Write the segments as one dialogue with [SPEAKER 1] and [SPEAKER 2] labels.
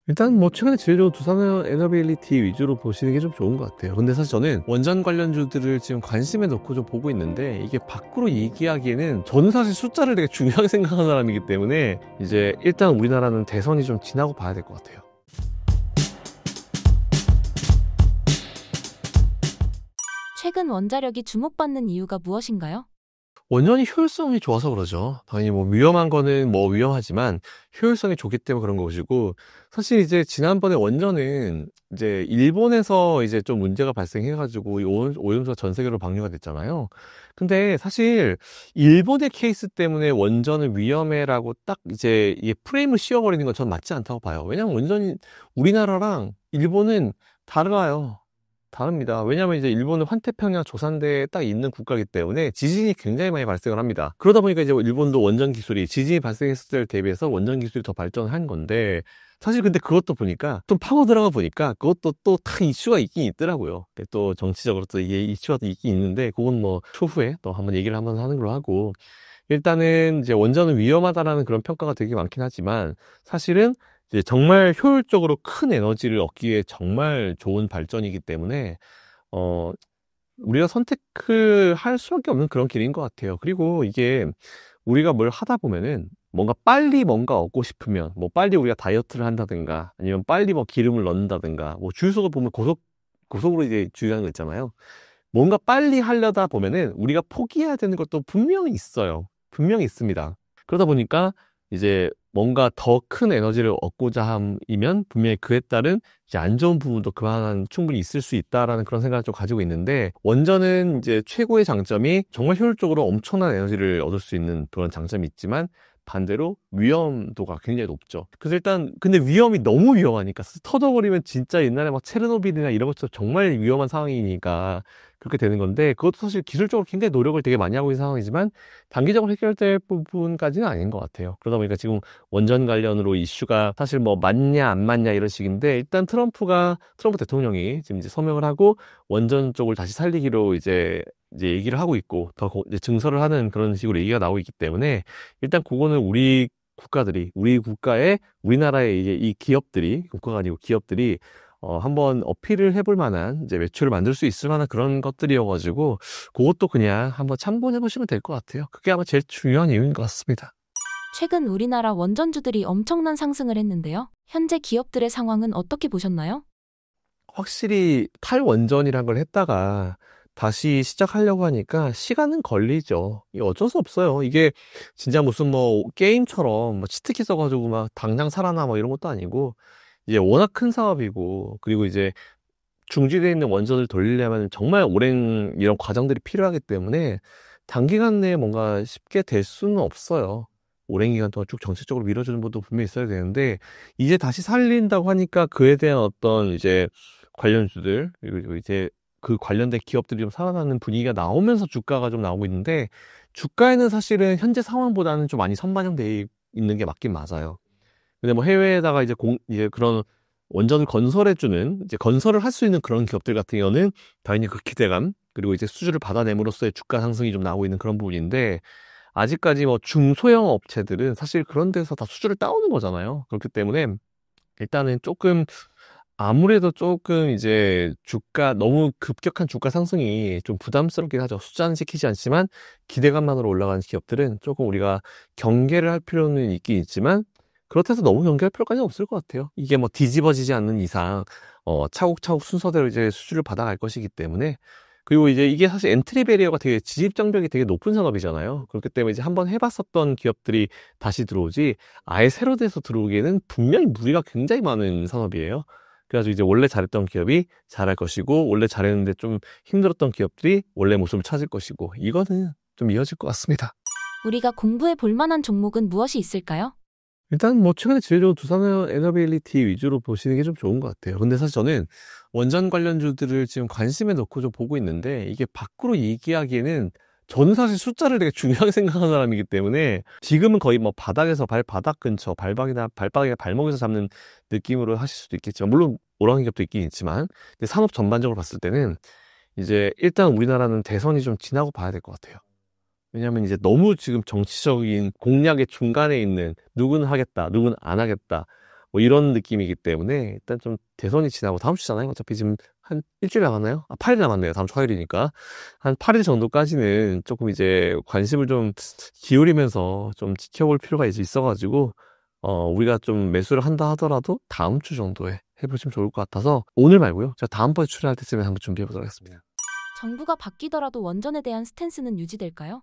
[SPEAKER 1] 일단 뭐 최근에 제일 두산 에너빌리티 위주로 보시는 게 좀 좋은 것 같아요. 근데 사실 저는 원전 관련주들을 지금 관심에 넣고 좀 보고 있는데, 이게 밖으로 얘기하기에는 저는 사실 숫자를 되게 중요하게 생각하는 사람이기 때문에 이제 일단 우리나라는 대선이 좀 지나고 봐야 될 것 같아요.
[SPEAKER 2] 최근 원자력이 주목받는 이유가 무엇인가요?
[SPEAKER 1] 원전이 효율성이 좋아서 그러죠. 당연히 뭐 위험한 거는 뭐 위험하지만 효율성이 좋기 때문에 그런 것이고, 사실 이제 지난번에 원전은 이제 일본에서 이제 좀 문제가 발생해가지고 이 오염수가 전 세계로 방류가 됐잖아요. 근데 사실 일본의 케이스 때문에 원전은 위험해라고 딱 이제 이 프레임을 씌워버리는 건 전 맞지 않다고 봐요. 왜냐면 원전이 우리나라랑 일본은 달라요. 다릅니다. 왜냐하면 이제 일본은 환태평양 조산대에 딱 있는 국가이기 때문에 지진이 굉장히 많이 발생을 합니다. 그러다 보니까 이제 일본도 원전 기술이 지진이 발생했을 때를 대비해서 원전 기술이 더 발전한 건데, 사실 근데 그것도 보니까 좀 파고 들어가 보니까 그것도 또 다 이슈가 있긴 있더라고요. 근데 또 정치적으로 또 이게 이슈가 또 있긴 있는데, 그건 뭐 추후에 또 한번 얘기를 한번 하는 걸로 하고, 일단은 이제 원전은 위험하다라는 그런 평가가 되게 많긴 하지만, 사실은 이제 정말 효율적으로 큰 에너지를 얻기 위해 정말 좋은 발전이기 때문에 어 우리가 선택을 할 수밖에 없는 그런 길인 것 같아요. 그리고 이게 우리가 뭘 하다 보면은 뭔가 빨리 뭔가 얻고 싶으면, 뭐 빨리 우리가 다이어트를 한다든가 아니면 빨리 뭐 기름을 넣는다든가, 뭐 주유소가 보면 고속으로 이제 주유하는 거 있잖아요. 뭔가 빨리 하려다 보면은 우리가 포기해야 되는 것도 분명히 있어요. 분명히 있습니다. 그러다 보니까 이제 뭔가 더 큰 에너지를 얻고자 함이면 분명히 그에 따른 이제 안 좋은 부분도 그만한 충분히 있을 수 있다라는 그런 생각을 좀 가지고 있는데, 원전은 이제 최고의 장점이 정말 효율적으로 엄청난 에너지를 얻을 수 있는 그런 장점이 있지만, 반대로 위험도가 굉장히 높죠. 그래서 일단 근데 위험이 너무 위험하니까 터져버리면 진짜 옛날에 막 체르노빌이나 이런 것처럼 정말 위험한 상황이니까 그렇게 되는 건데, 그것도 사실 기술적으로 굉장히 노력을 되게 많이 하고 있는 상황이지만 단기적으로 해결될 부분까지는 아닌 것 같아요. 그러다 보니까 지금 원전 관련으로 이슈가 사실 뭐 맞냐 안 맞냐 이런 식인데, 일단 트럼프 대통령이 지금 이제 서명을 하고 원전 쪽을 다시 살리기로 이제 얘기를 하고 있고, 더 이제 증설을 하는 그런 식으로 얘기가 나오고 있기 때문에, 일단 그거는 우리 국가의 우리나라의 이제 이 기업들이, 국가가 아니고 기업들이 한번 어필을 해볼 만한 이제 매출을 만들 수 있을 만한 그런 것들이어가지고, 그것도 그냥 한번 참고해 보시면 될 것 같아요. 그게 아마 제일 중요한 이유인 것 같습니다.
[SPEAKER 2] 최근 우리나라 원전주들이 엄청난 상승을 했는데요. 현재 기업들의 상황은 어떻게 보셨나요?
[SPEAKER 1] 확실히 탈원전이란 걸 했다가 다시 시작하려고 하니까 시간은 걸리죠. 이게 어쩔 수 없어요. 이게 진짜 무슨 뭐 게임처럼 뭐 치트키 써가지고 막 당장 살아나 뭐 이런 것도 아니고, 이제 워낙 큰 사업이고, 그리고 이제 중지되어 있는 원전을 돌리려면 정말 오랜 이런 과정들이 필요하기 때문에 단기간 내에 뭔가 쉽게 될 수는 없어요. 오랜 기간 동안 쭉 정책적으로 밀어주는 분도 분명히 있어야 되는데, 이제 다시 살린다고 하니까 그에 대한 어떤 이제 관련주들, 그리고 이제 그 관련된 기업들이 좀 살아나는 분위기가 나오면서 주가가 좀 나오고 있는데, 주가에는 사실은 현재 상황보다는 좀 많이 선반영돼 있는 게 맞긴 맞아요. 근데 뭐 해외에다가 이제 그런 원전을 건설해주는, 이제 건설을 할 수 있는 그런 기업들 같은 경우는 당연히 그 기대감, 그리고 이제 수주를 받아냄으로써의 주가 상승이 좀 나오고 있는 그런 부분인데, 아직까지 뭐 중소형 업체들은 사실 그런 데서 다 수주를 따오는 거잖아요. 그렇기 때문에 일단은 아무래도 조금 이제 너무 급격한 주가 상승이 좀 부담스럽긴 하죠. 숫자는 지키지 않지만 기대감만으로 올라가는 기업들은 조금 우리가 경계를 할 필요는 있긴 있지만, 그렇다고 해서 너무 경계할 필요까지는 없을 것 같아요. 이게 뭐 뒤집어지지 않는 이상 차곡차곡 순서대로 이제 수주를 받아갈 것이기 때문에. 그리고 이제 이게 사실 엔트리 베리어가 되게 진입장벽이 되게 높은 산업이잖아요. 그렇기 때문에 이제 한번 해봤었던 기업들이 다시 들어오지, 아예 새로 돼서 들어오기에는 분명히 무리가 굉장히 많은 산업이에요. 그래가지고 이제 원래 잘했던 기업이 잘할 것이고, 원래 잘했는데 좀 힘들었던 기업들이 원래 모습을 찾을 것이고, 이거는 좀 이어질 것 같습니다.
[SPEAKER 2] 우리가 공부해 볼 만한 종목은 무엇이 있을까요?
[SPEAKER 1] 일단 뭐 최근에 제일 좋은 두산 에너빌리티 위주로 보시는 게 좀 좋은 것 같아요. 근데 사실 저는 원전 관련주들을 지금 관심에 넣고 좀 보고 있는데, 이게 밖으로 얘기하기에는 저는 사실 숫자를 되게 중요하게 생각하는 사람이기 때문에, 지금은 거의 뭐 바닥에서 발바닥 근처, 발바닥이나 발목에서 잡는 느낌으로 하실 수도 있겠지만, 물론 오락는 기업도 있긴 있지만, 근데 산업 전반적으로 봤을 때는 이제 일단 우리나라는 대선이 좀 지나고 봐야 될 것 같아요. 왜냐하면 이제 너무 지금 정치적인 공략의 중간에 있는, 누구는 하겠다, 누구는 안 하겠다, 뭐 이런 느낌이기 때문에 일단 좀 대선이 지나고 다음 주잖아요. 어차피 지금 한 일주일 남았나요? 8일 남았네요. 다음 주 화요일이니까. 한 8일 정도까지는 조금 이제 관심을 좀 기울이면서 좀 지켜볼 필요가 있어가지고, 우리가 좀 매수를 한다 하더라도 다음 주 정도에 해보시면 좋을 것 같아서 오늘 말고요. 제가 다음번에 출연할 때쯤에 한번 준비해 보도록 하겠습니다.
[SPEAKER 2] 정부가 바뀌더라도 원전에 대한 스탠스는 유지될까요?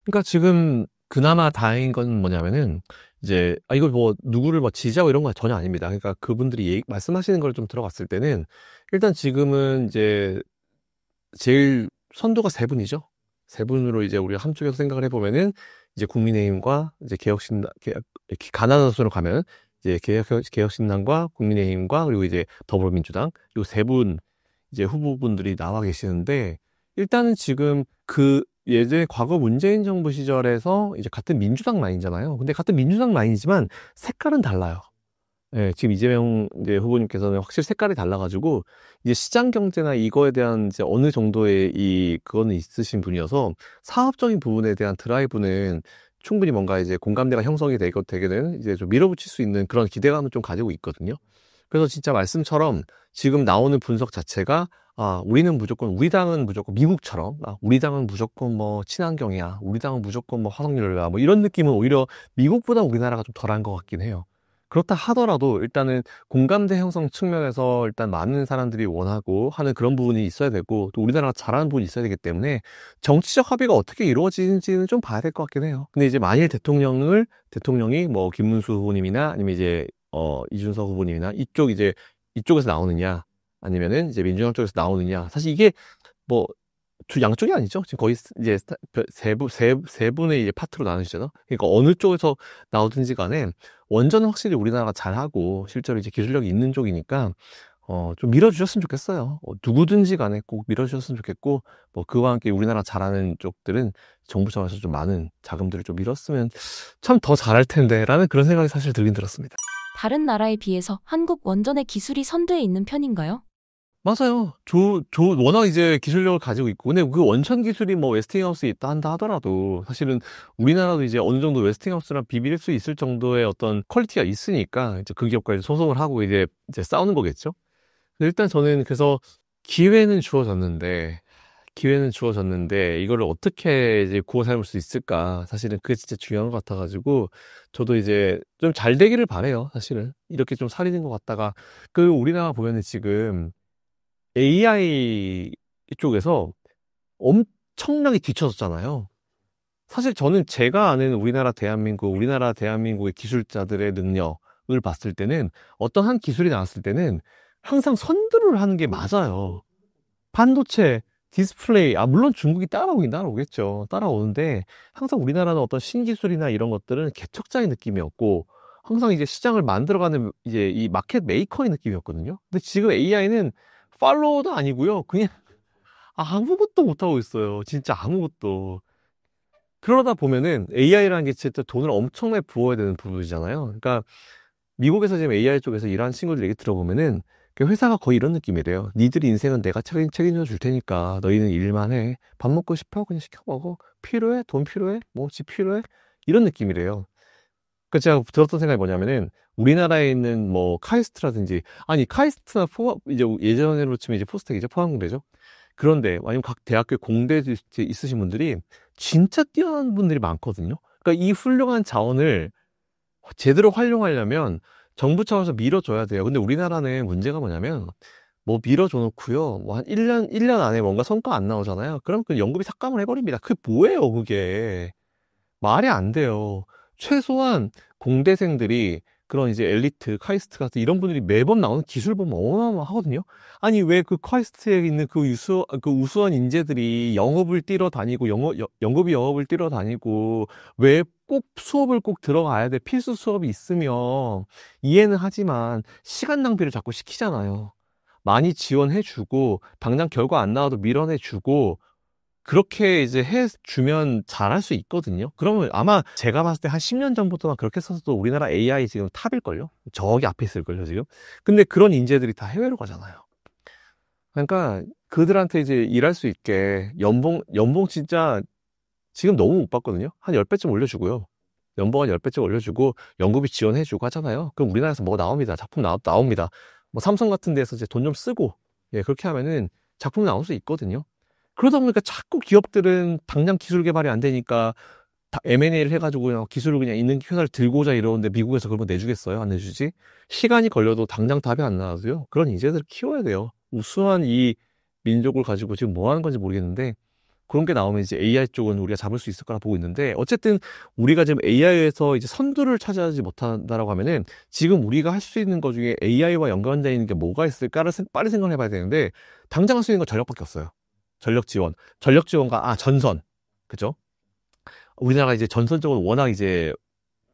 [SPEAKER 1] 그러니까 지금 그나마 다행인 건 뭐냐면은 이제 이거 뭐 누구를 뭐 지지하고 이런 건 전혀 아닙니다. 그러니까 그분들이 말씀하시는 걸 좀 들어봤을 때는 일단 지금은 이제 제일 선두가 세 분이죠. 세 분으로 이제 우리가 한쪽에서 생각을 해보면은 이제 국민의힘과 이제 이렇게 가나다는 순으로 가면 이제 개혁신당과 국민의힘과 그리고 이제 더불어민주당 요 세 분 이제 후보분들이 나와 계시는데 일단은 지금 그 예전에 과거 문재인 정부 시절에서 이제 같은 민주당 라인이잖아요. 근데 같은 민주당 라인이지만 색깔은 달라요. 예, 지금 이재명 이제 후보님께서는 확실히 색깔이 달라가지고 이제 시장 경제나 이거에 대한 이제 어느 정도의 그거는 있으신 분이어서 사업적인 부분에 대한 드라이브는 충분히 뭔가 이제 공감대가 형성이 되게는 이제 좀 밀어붙일 수 있는 그런 기대감을 좀 가지고 있거든요. 그래서 진짜 말씀처럼 지금 나오는 분석 자체가 우리 당은 무조건 미국처럼, 우리 당은 무조건 뭐 친환경이야, 우리 당은 무조건 뭐 화석연료야, 뭐 이런 느낌은 오히려 미국보다 우리나라가 좀 덜한 것 같긴 해요. 그렇다 하더라도 일단은 공감대 형성 측면에서 일단 많은 사람들이 원하고 하는 그런 부분이 있어야 되고 또 우리나라가 잘하는 부분이 있어야 되기 때문에 정치적 합의가 어떻게 이루어지는지는 좀 봐야 될 것 같긴 해요. 근데 이제 만일 대통령이 뭐 김문수 후보님이나 아니면 이제 이준석 후보님이나 이쪽에서 나오느냐 아니면은 이제 민주당 쪽에서 나오느냐 사실 이게 뭐 두 양쪽이 아니죠. 지금 거의 이제 세 분의 이제 파트로 나누시잖아. 그러니까 어느 쪽에서 나오든지 간에 원전은 확실히 우리나라가 잘하고 실제로 이제 기술력이 있는 쪽이니까 좀 밀어주셨으면 좋겠어요. 누구든지 간에 꼭 밀어주셨으면 좋겠고 뭐 그와 함께 우리나라 잘하는 쪽들은 정부 차원에서 좀 많은 자금들을 좀 밀었으면 참 더 잘할 텐데라는 그런 생각이 사실 들긴 들었습니다.
[SPEAKER 2] 다른 나라에 비해서 한국 원전의 기술이 선두에 있는 편인가요?
[SPEAKER 1] 맞아요. 워낙 이제 기술력을 가지고 있고. 근데 그 원천 기술이 뭐 웨스팅하우스에 있다 한다 하더라도 사실은 우리나라도 이제 어느 정도 웨스팅하우스랑 비빌 수 있을 정도의 어떤 퀄리티가 있으니까 이제 그 기업까지 소송을 하고 이제 싸우는 거겠죠. 근데 일단 저는 그래서 기회는 주어졌는데 이거를 어떻게 이제 구워 삶을 수 있을까? 사실은 그게 진짜 중요한 것 같아가지고 저도 이제 좀 잘 되기를 바래요. 사실은 이렇게 좀 살이 된 것 같다가 그 우리나라 보면은 지금 AI 쪽에서 엄청나게 뒤쳐졌잖아요. 사실 저는 제가 아는 우리나라 대한민국의 기술자들의 능력을 봤을 때는 어떤 한 기술이 나왔을 때는 항상 선두를 하는 게 맞아요. 반도체, 디스플레이, 물론 중국이 따라오겠죠. 따라오는데 항상 우리나라는 어떤 신기술이나 이런 것들은 개척자의 느낌이었고 항상 이제 시장을 만들어가는 이제 이 마켓 메이커의 느낌이었거든요. 근데 지금 AI는 팔로워도 아니고요. 그냥 아무것도 못하고 있어요. 진짜 아무것도. 그러다 보면은 AI라는 게 진짜 돈을 엄청나게 부어야 되는 부분이잖아요. 그러니까 미국에서 지금 AI 쪽에서 일하는 친구들 얘기 들어보면은 그 회사가 거의 이런 느낌이래요. 니들 인생은 내가 책임져 줄 테니까 너희는 일만 해. 밥 먹고 싶어? 그냥 시켜 먹어. 필요해? 돈 필요해? 뭐 집 필요해? 이런 느낌이래요. 그 제가 들었던 생각이 뭐냐면은 우리나라에 있는 뭐 카이스트라든지 카이스트나 이제 예전으로 치면 이제 포스텍이죠. 포항공대죠. 그런데 아니면 각 대학교 공대 있으신 분들이 진짜 뛰어난 분들이 많거든요. 그러니까 이 훌륭한 자원을 제대로 활용하려면 정부 차원에서 밀어줘야 돼요. 근데 우리나라는 문제가 뭐냐면 뭐 밀어줘 놓고요. 뭐 한 1년 안에 뭔가 성과 안 나오잖아요. 그럼 그 연금이 삭감을 해버립니다. 그게 뭐예요, 그게. 말이 안 돼요. 최소한 공대생들이 그런 이제 엘리트, 카이스트 같은 이런 분들이 매번 나오는 기술 보면 어마어마하거든요. 아니, 왜 그 카이스트에 있는 그 우수한 인재들이 영업을 뛰러 다니고, 연구비 영업을 뛰러 다니고, 왜 꼭 수업을 꼭 들어가야 돼? 필수 수업이 있으면 이해는 하지만 시간 낭비를 자꾸 시키잖아요. 많이 지원해주고, 당장 결과 안 나와도 밀어내주고, 그렇게 이제 해주면 잘할 수 있거든요. 그러면 아마 제가 봤을 때 한 10년 전부터 그렇게 써서도 우리나라 AI 지금 탑일걸요? 저기 앞에 있을걸요, 지금? 근데 그런 인재들이 다 해외로 가잖아요. 그러니까 그들한테 이제 일할 수 있게 연봉 진짜 지금 너무 못 받거든요? 한 10배쯤 올려주고요. 연봉 한 10배쯤 올려주고 연구비 지원해주고 하잖아요. 그럼 우리나라에서 뭐 나옵니다. 작품 나옵니다. 뭐 삼성 같은 데서 이제 돈 좀 쓰고, 예, 그렇게 하면은 작품이 나올 수 있거든요. 그러다 보니까 자꾸 기업들은 당장 기술 개발이 안 되니까 다 M&A를 해가지고 그냥 기술을 그냥 있는 회사를 들고 오자 이러는데 미국에서 그러면 내주겠어요? 안 내주지? 시간이 걸려도 당장 답이 안 나와도요. 그런 인재들을 키워야 돼요. 우수한 이 민족을 가지고 지금 뭐 하는 건지 모르겠는데 그런 게 나오면 이제 AI 쪽은 우리가 잡을 수 있을 거라 보고 있는데 어쨌든 우리가 지금 AI에서 이제 선두를 차지하지 못한다라고 하면은 지금 우리가 할 수 있는 것 중에 AI와 연관되어 있는 게 뭐가 있을까를 빨리 생각해 봐야 되는데 당장 할 수 있는 건 전력밖에 없어요. 전력 지원. 전력 지원과 전선. 그죠? 우리나라가 이제 전선적으로 워낙 이제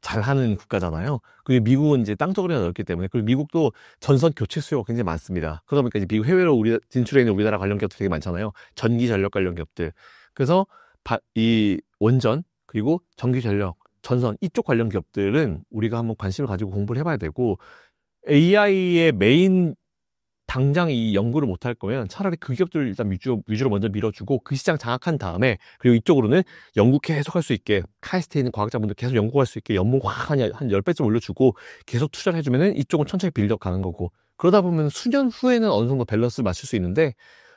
[SPEAKER 1] 잘하는 국가잖아요. 그리고 미국은 이제 땅덩어리가 넓기 때문에 그리고 미국도 전선 교체 수요가 굉장히 많습니다. 그러다 보니까 이제 미국 해외로 진출해 있는 우리나라 관련 기업도 되게 많잖아요. 전기 전력 관련 기업들. 그래서 이 원전 그리고 전기 전력, 전선 이쪽 관련 기업들은 우리가 한번 관심을 가지고 공부를 해봐야 되고 AI의 메인 당장 이 연구를 못할 거면 차라리 그 기업들을 일단 위주로 먼저 밀어주고 그 시장 장악한 다음에 그리고 이쪽으로는 연구 계속 할 수 있게 카이스트에 있는 과학자분들 계속 연구할 수 있게 연봉 확 한 10배쯤 올려주고 계속 투자를 해주면은 이쪽은 천천히 빌려 가는 거고 그러다 보면 수년 후에는 어느 정도 밸런스를 맞출 수 있는데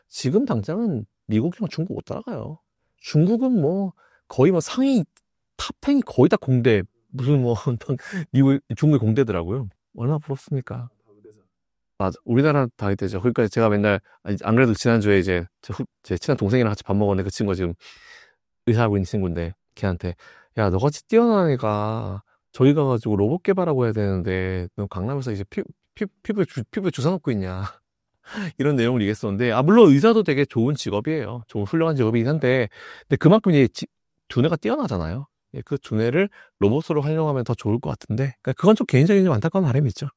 [SPEAKER 1] 지금 당장은 미국이랑 중국 못 따라가요. 중국은 뭐 거의 뭐 상위 탑10이 거의 다 공대 무슨 뭐 미국 중국의 공대더라고요. 얼마나 부럽습니까? 맞아. 우리나라 다닐 때죠. 그러니까 제가 맨날, 안 그래도 지난주에 이제, 제 친한 동생이랑 같이 밥 먹었는데 그 친구가 지금 의사하고 있는 친구인데, 걔한테, 야, 너같이 뛰어난 애가 저기 가가지고 로봇 개발하고 해야 되는데, 너 강남에서 이제 피부에 주사 놓고 있냐. 이런 내용을 얘기했었는데, 물론 의사도 되게 좋은 직업이에요. 좋은 훌륭한 직업이긴 한데, 근데 그만큼 이제 두뇌가 뛰어나잖아요. 예, 그 두뇌를 로봇으로 활용하면 더 좋을 것 같은데, 그러니까 그건 좀 개인적인 좀 안타까운 바람이 있죠.